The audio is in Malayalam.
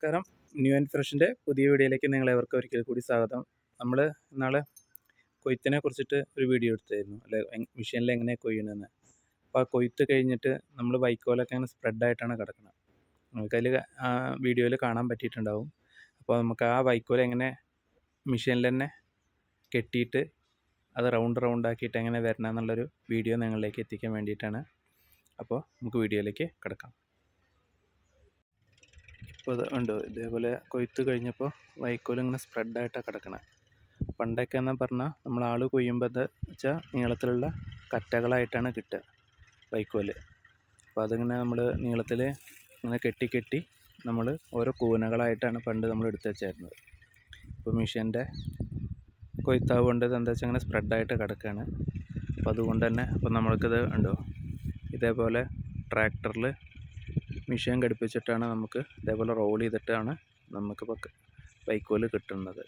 നമസ്കാരം. ന്യൂ ആൻഡ് ഫ്രഷിൻ്റെ പുതിയ വീഡിയോയിലേക്ക് നിങ്ങളെവർക്കും ഒരിക്കൽ കൂടി സ്വാഗതം. നമ്മൾ ഇന്നാളെ കൊയ്ത്തിനെ കുറിച്ചിട്ട് ഒരു വീഡിയോ എടുത്തായിരുന്നു, അല്ലെ, മെഷീനിൽ എങ്ങനെ കൊയ്യണമെന്ന്. അപ്പോൾ ആ കൊയ്ത്ത് കഴിഞ്ഞിട്ട് നമ്മൾ വൈക്കോലൊക്കെ അങ്ങനെ സ്പ്രെഡായിട്ടാണ് കിടക്കുന്നത്. നമുക്കതിൽ ആ വീഡിയോയിൽ കാണാൻ പറ്റിയിട്ടുണ്ടാവും. അപ്പോൾ നമുക്ക് ആ വൈക്കോൽ എങ്ങനെ മെഷീനിൽ തന്നെ കെട്ടിയിട്ട് അത് റൗണ്ട് ആക്കിയിട്ട് എങ്ങനെ വരണം എന്നുള്ളൊരു വീഡിയോ നിങ്ങളിലേക്ക് എത്തിക്കാൻ വേണ്ടിയിട്ടാണ്. അപ്പോൾ നമുക്ക് വീഡിയോയിലേക്ക് കിടക്കാം. ഇപ്പോൾ ഇത് ഉണ്ട്, ഇതേപോലെ കൊയ്ത്ത് കഴിഞ്ഞപ്പോൾ വൈക്കോൽ ഇങ്ങനെ സ്പ്രെഡായിട്ടാണ് കിടക്കണത്. പണ്ടൊക്കെ എന്ന് പറഞ്ഞാൽ നമ്മൾ ആൾ കൊയ്യുമ്പോൾ എന്താ വെച്ചാൽ നീളത്തിലുള്ള കറ്റകളായിട്ടാണ് കിട്ടുക വൈക്കോൽ. അപ്പോൾ അതിങ്ങനെ നമ്മൾ നീളത്തിൽ ഇങ്ങനെ കെട്ടി നമ്മൾ ഓരോ കൂനകളായിട്ടാണ് പണ്ട് നമ്മൾ എടുത്ത് വെച്ചായിരുന്നത്. ഇപ്പോൾ മെഷീൻ്റെ കൊയ്ത്താവുകൊണ്ട് എന്താ വെച്ചാൽ ഇങ്ങനെ സ്പ്രെഡായിട്ട് കിടക്കുകയാണ്. അപ്പോൾ അതുകൊണ്ട് തന്നെ ഇപ്പോൾ നമ്മൾക്കിത് ഉണ്ടോ, ഇതേപോലെ ട്രാക്ടറിൽ മെഷീൻ ഘടിപ്പിച്ചിട്ടാണ് നമുക്ക് ഇതേപോലെ റോൾ ചെയ്തിട്ടാണ് നമുക്കിപ്പോൾ വൈക്കോൽ കിട്ടുന്നത്.